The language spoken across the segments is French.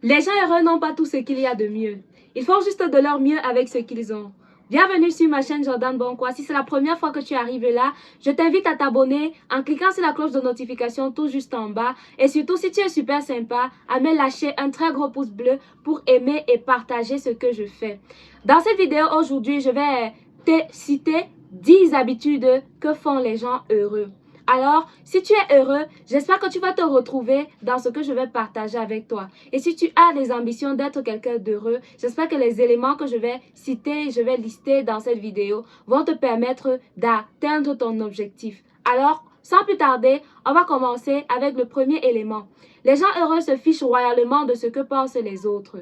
Les gens heureux n'ont pas tout ce qu'il y a de mieux. Ils font juste de leur mieux avec ce qu'ils ont. Bienvenue sur ma chaîne Jordan Bonquoi. Si c'est la première fois que tu arrives là, je t'invite à t'abonner en cliquant sur la cloche de notification tout juste en bas. Et surtout, si tu es super sympa, à me lâcher un très gros pouce bleu pour aimer et partager ce que je fais. Dans cette vidéo aujourd'hui, je vais te citer 10 habitudes que font les gens heureux. Alors, si tu es heureux, j'espère que tu vas te retrouver dans ce que je vais partager avec toi. Et si tu as des ambitions d'être quelqu'un d'heureux, j'espère que les éléments que je vais citer, je vais lister dans cette vidéo vont te permettre d'atteindre ton objectif. Alors, sans plus tarder, on va commencer avec le premier élément. Les gens heureux se fichent royalement de ce que pensent les autres.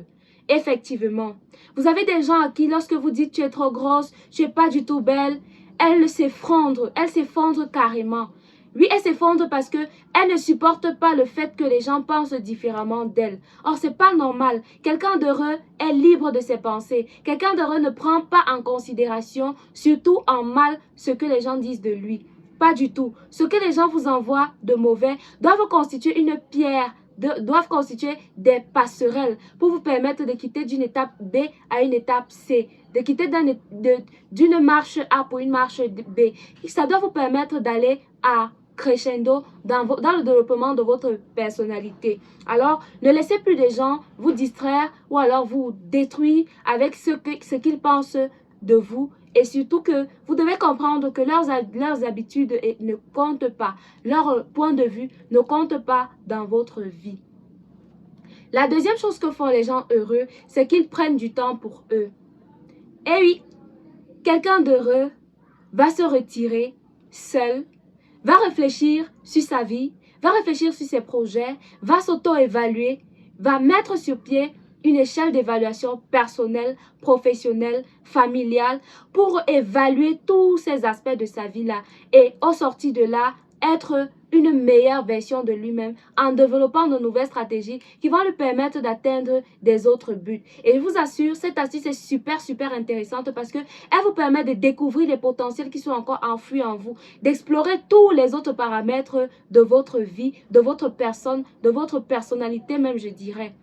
Effectivement, vous avez des gens à qui, lorsque vous dites tu es trop grosse, tu n'es pas du tout belle, elles s'effondrent carrément. Oui, elle s'effondre parce qu'elle ne supporte pas le fait que les gens pensent différemment d'elle. Or, c'est pas normal. Quelqu'un d'heureux est libre de ses pensées. Quelqu'un d'heureux ne prend pas en considération, surtout en mal, ce que les gens disent de lui. Pas du tout. Ce que les gens vous envoient de mauvais doivent constituer une pierre, doivent constituer des passerelles pour vous permettre de quitter d'une étape B à une étape C, de quitter d'une marche A pour une marche B. Ça doit vous permettre d'aller à crescendo dans le développement de votre personnalité. Alors, ne laissez plus des gens vous distraire ou alors vous détruire avec ce qu'ils pensent de vous. Et surtout que vous devez comprendre que leurs habitudes ne comptent pas. Leur point de vue ne compte pas dans votre vie. La deuxième chose que font les gens heureux, c'est qu'ils prennent du temps pour eux. Et oui, quelqu'un d'heureux va se retirer seul, va réfléchir sur sa vie, va réfléchir sur ses projets, va s'auto-évaluer, va mettre sur pied une échelle d'évaluation personnelle, professionnelle, familiale pour évaluer tous ces aspects de sa vie-là et au sorti de là, être une meilleure version de lui-même en développant de nouvelles stratégies qui vont lui permettre d'atteindre des autres buts. Et je vous assure, cette astuce est super intéressante parce qu'elle vous permet de découvrir les potentiels qui sont encore enfouis en vous, d'explorer tous les autres paramètres de votre vie, de votre personne, de votre personnalité même, je dirais.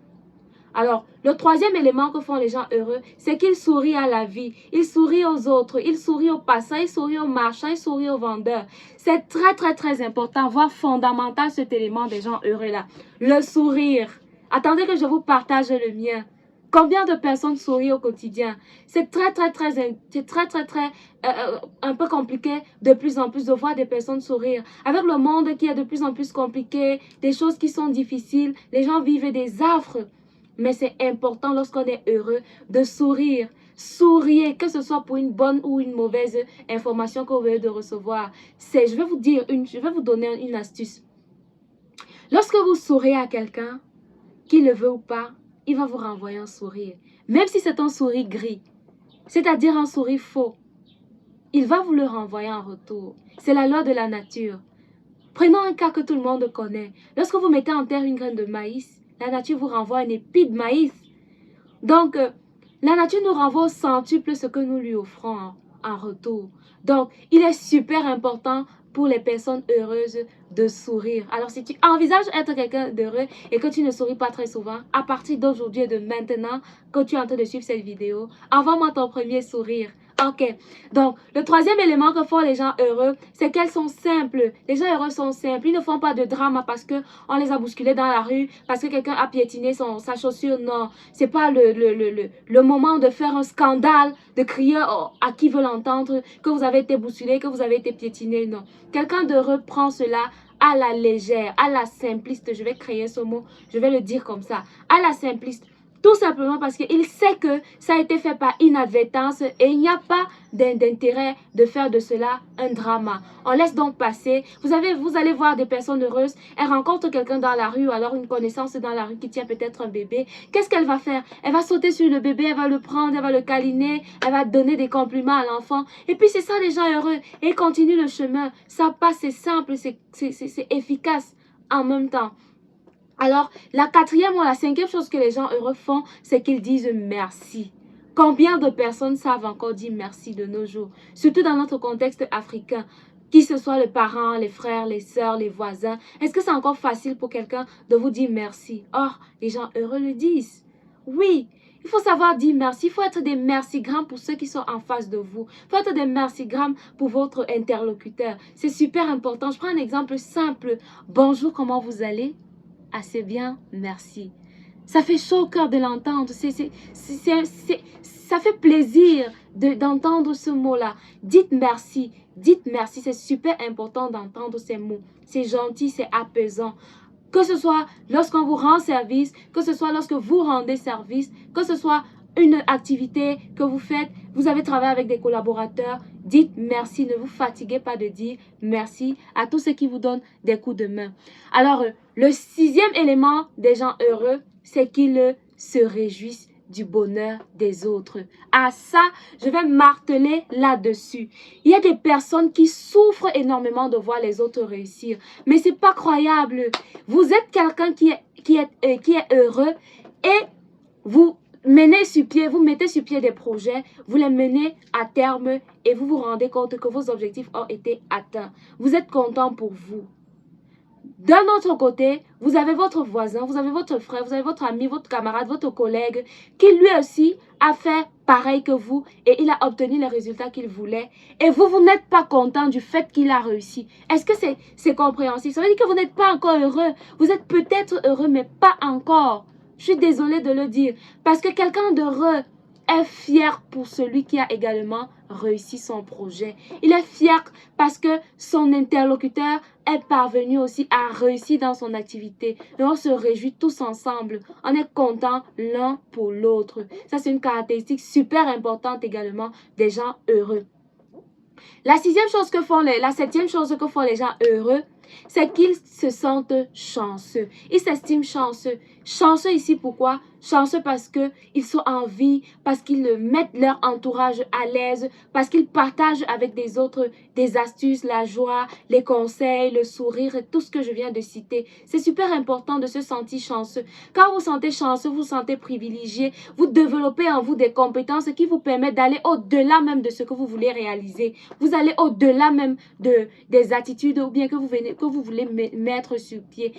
Alors, le troisième élément que font les gens heureux, c'est qu'ils sourient à la vie. Ils sourient aux autres, ils sourient aux passants, ils sourient aux marchands, ils sourient aux vendeurs. C'est très important, voire fondamental cet élément des gens heureux là. Le sourire. Attendez que je vous partage le mien. Combien de personnes sourient au quotidien? C'est un peu compliqué de plus en plus de voir des personnes sourire. Avec le monde qui est de plus en plus compliqué, des choses qui sont difficiles, les gens vivent des affres. Mais c'est important lorsqu'on est heureux de sourire. Souriez, que ce soit pour une bonne ou une mauvaise information que vous venez de recevoir. Je vais vous donner une astuce. Lorsque vous souriez à quelqu'un, qu'il le veut ou pas, il va vous renvoyer un sourire. Même si c'est un sourire gris, c'est-à-dire un sourire faux, il va vous le renvoyer en retour. C'est la loi de la nature. Prenons un cas que tout le monde connaît. Lorsque vous mettez en terre une graine de maïs, la nature vous renvoie un épi de maïs. Donc, la nature nous renvoie au centuple ce que nous lui offrons en retour. Donc, il est super important pour les personnes heureuses de sourire. Alors, si tu envisages être quelqu'un d'heureux et que tu ne souris pas très souvent, à partir d'aujourd'hui et de maintenant que tu es en train de suivre cette vidéo, envoie-moi ton premier sourire. Ok, donc le troisième élément que font les gens heureux, c'est qu'elles sont simples. Les gens heureux sont simples. Ils ne font pas de drame parce qu'on les a bousculés dans la rue, parce que quelqu'un a piétiné sa chaussure. Non, c'est pas le moment de faire un scandale, de crier à qui veut l'entendre que vous avez été bousculé, que vous avez été piétiné. Non, quelqu'un d'heureux prend cela à la légère, à la simpliste. Je vais créer ce mot, je vais le dire comme ça, à la simpliste. Tout simplement parce qu'il sait que ça a été fait par inadvertance et il n'y a pas d'intérêt de faire de cela un drama. On laisse donc passer. Vous allez voir des personnes heureuses. Elles rencontrent quelqu'un dans la rue ou alors une connaissance dans la rue qui tient peut-être un bébé. Qu'est-ce qu'elle va faire? Elle va sauter sur le bébé, elle va le prendre, elle va le câliner, elle va donner des compliments à l'enfant. Et puis c'est ça les gens heureux. Et ils continuent le chemin. Ça passe, c'est simple, c'est efficace en même temps. Alors, la quatrième ou la cinquième chose que les gens heureux font, c'est qu'ils disent merci. Combien de personnes savent encore dire merci de nos jours? Surtout dans notre contexte africain. Qui que ce soit les parents, les frères, les sœurs, les voisins. Est-ce que c'est encore facile pour quelqu'un de vous dire merci? Or, les gens heureux le disent. Oui, il faut savoir dire merci. Il faut être des mercigrammes pour ceux qui sont en face de vous. Il faut être des mercigrammes pour votre interlocuteur. C'est super important. Je prends un exemple simple. Bonjour, comment vous allez? Assez bien, merci. Ça fait chaud au cœur de l'entendre. Ça fait plaisir d'entendre ce mot-là. Dites merci. Dites merci. C'est super important d'entendre ces mots. C'est gentil, c'est apaisant. Que ce soit lorsqu'on vous rend service, que ce soit lorsque vous rendez service, que ce soit une activité que vous faites, vous avez travaillé avec des collaborateurs, dites merci, ne vous fatiguez pas de dire merci à tous ceux qui vous donnent des coups de main. Alors, le sixième élément des gens heureux, c'est qu'ils se réjouissent du bonheur des autres. À ça, je vais marteler là-dessus. Il y a des personnes qui souffrent énormément de voir les autres réussir. Mais c'est pas croyable. Vous êtes quelqu'un qui est heureux et vous menez sur pied, vous mettez sur pied des projets, vous les menez à terme et vous vous rendez compte que vos objectifs ont été atteints. Vous êtes content pour vous. D'un autre côté, vous avez votre voisin, vous avez votre frère, vous avez votre ami, votre camarade, votre collègue qui lui aussi a fait pareil que vous et il a obtenu les résultats qu'il voulait. Et vous, vous n'êtes pas content du fait qu'il a réussi. Est-ce que c'est compréhensible? Ça veut dire que vous n'êtes pas encore heureux. Vous êtes peut-être heureux, mais pas encore. Je suis désolée de le dire. Parce que quelqu'un d'heureux est fier pour celui qui a également réussi son projet. Il est fier parce que son interlocuteur est parvenu aussi à réussir dans son activité. Et on se réjouit tous ensemble. On est content l'un pour l'autre. Ça, c'est une caractéristique super importante également des gens heureux. La septième chose que font les gens heureux, c'est qu'ils se sentent chanceux. Ils s'estiment chanceux. Chanceux ici, pourquoi? Chanceux parce qu'ils sont en vie, parce qu'ils mettent leur entourage à l'aise, parce qu'ils partagent avec des autres des astuces, la joie, les conseils, le sourire et tout ce que je viens de citer. C'est super important de se sentir chanceux. Quand vous vous sentez chanceux, vous vous sentez privilégié, vous développez en vous des compétences qui vous permettent d'aller au-delà même de ce que vous voulez réaliser. Vous allez au-delà même des attitudes ou bien que vous voulez mettre sur pied.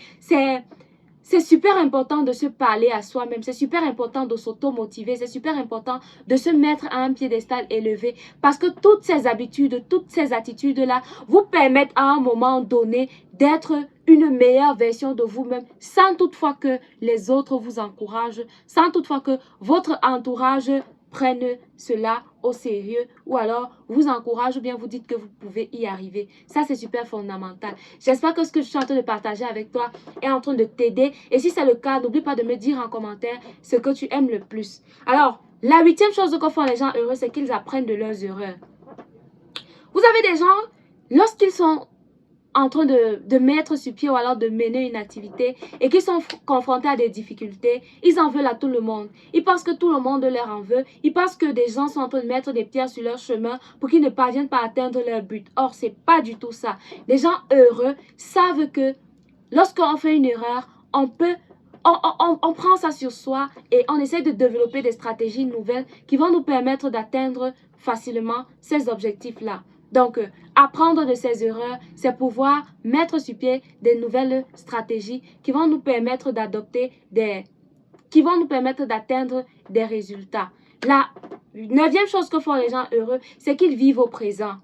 C'est super important de se parler à soi-même. C'est super important de s'auto-motiver. C'est super important de se mettre à un piédestal élevé. Parce que toutes ces habitudes, toutes ces attitudes-là vous permettent à un moment donné d'être une meilleure version de vous-même sans toutefois que les autres vous encouragent, sans toutefois que votre entourage prenne cela au sérieux ou alors vous encourage ou bien vous dites que vous pouvez y arriver. Ça, c'est super fondamental. J'espère que ce que je suis en train de partager avec toi est en train de t'aider. Et si c'est le cas, n'oublie pas de me dire en commentaire ce que tu aimes le plus. Alors, la huitième chose que font les gens heureux, c'est qu'ils apprennent de leurs erreurs. Vous avez des gens, lorsqu'ils sont en train de mettre sur pied ou alors de mener une activité et qui sont confrontés à des difficultés, ils en veulent à tout le monde. Ils pensent que tout le monde leur en veut. Ils pensent que des gens sont en train de mettre des pierres sur leur chemin pour qu'ils ne parviennent pas à atteindre leur but. Or, c'est pas du tout ça. Les gens heureux savent que lorsqu'on fait une erreur, on prend ça sur soi et on essaie de développer des stratégies nouvelles qui vont nous permettre d'atteindre facilement ces objectifs-là. Donc, apprendre de ces erreurs, c'est pouvoir mettre sur pied des nouvelles stratégies qui vont nous permettre d'adopter qui vont nous permettre d'atteindre des résultats. La neuvième chose que font les gens heureux, c'est qu'ils vivent au présent.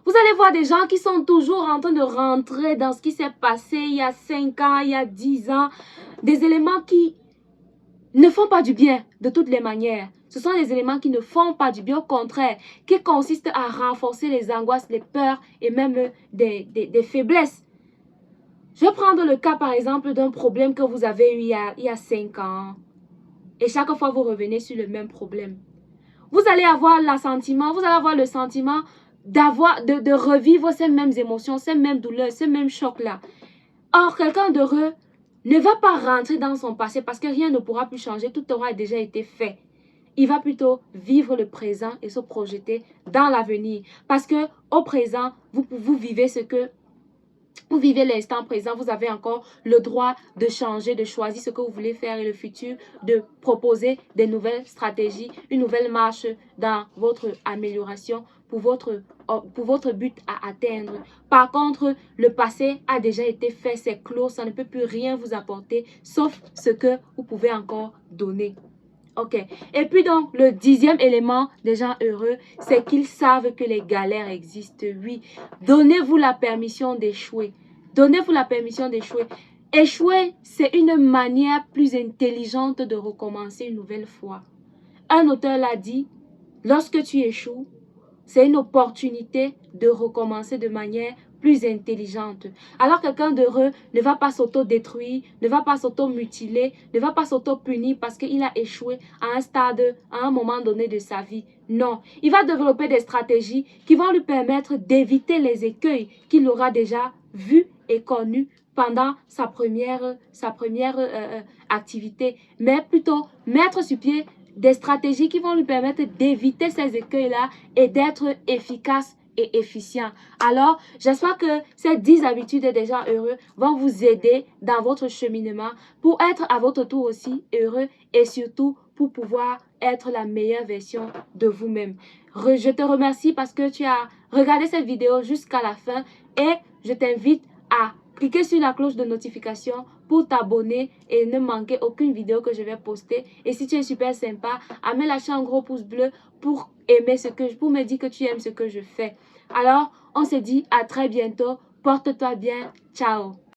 Vous allez voir des gens qui sont toujours en train de rentrer dans ce qui s'est passé il y a 5 ans, il y a 10 ans. Des éléments qui ne font pas du bien de toutes les manières. Ce sont des éléments qui ne font pas du bien, au contraire, qui consistent à renforcer les angoisses, les peurs et même des faiblesses. Je vais prendre le cas par exemple d'un problème que vous avez eu il y a 5 ans. Et chaque fois vous revenez sur le même problème. Vous allez avoir le sentiment de revivre ces mêmes émotions, ces mêmes douleurs, ces mêmes chocs-là. Or, quelqu'un d'heureux ne va pas rentrer dans son passé parce que rien ne pourra plus changer, tout aura déjà été fait. Il va plutôt vivre le présent et se projeter dans l'avenir. Parce que au présent, vous vivez ce que Vous vivez l'instant présent, vous avez encore le droit de changer, de choisir ce que vous voulez faire et le futur, de proposer des nouvelles stratégies, une nouvelle marche dans votre amélioration pour votre but à atteindre. Par contre, le passé a déjà été fait, c'est clos, ça ne peut plus rien vous apporter, sauf ce que vous pouvez encore donner. Ok. Et puis donc, le 10e élément des gens heureux, c'est qu'ils savent que les galères existent. Oui. Donnez-vous la permission d'échouer. Donnez-vous la permission d'échouer. Échouer, c'est une manière plus intelligente de recommencer une nouvelle fois. Un auteur l'a dit, lorsque tu échoues, c'est une opportunité de recommencer de manière plus intelligente. Alors quelqu'un d'heureux ne va pas s'auto-détruire, ne va pas s'auto-mutiler, ne va pas s'auto-punir parce qu'il a échoué à un stade, à un moment donné de sa vie. Non, il va développer des stratégies qui vont lui permettre d'éviter les écueils qu'il aura déjà vus et connus pendant sa première activité, mais plutôt mettre sur pied des stratégies qui vont lui permettre d'éviter ces écueils-là et d'être efficace et efficient. Alors, j'espère que ces 10 habitudes des gens heureux vont vous aider dans votre cheminement pour être à votre tour aussi heureux et surtout pour pouvoir être la meilleure version de vous-même. Je te remercie parce que tu as regardé cette vidéo jusqu'à la fin et je t'invite à cliquer sur la cloche de notification pour t'abonner et ne manquer aucune vidéo que je vais poster. Et si tu es super sympa, à me lâcher un gros pouce bleu pour me dire que tu aimes ce que je fais. Alors, on se dit à très bientôt. Porte-toi bien. Ciao.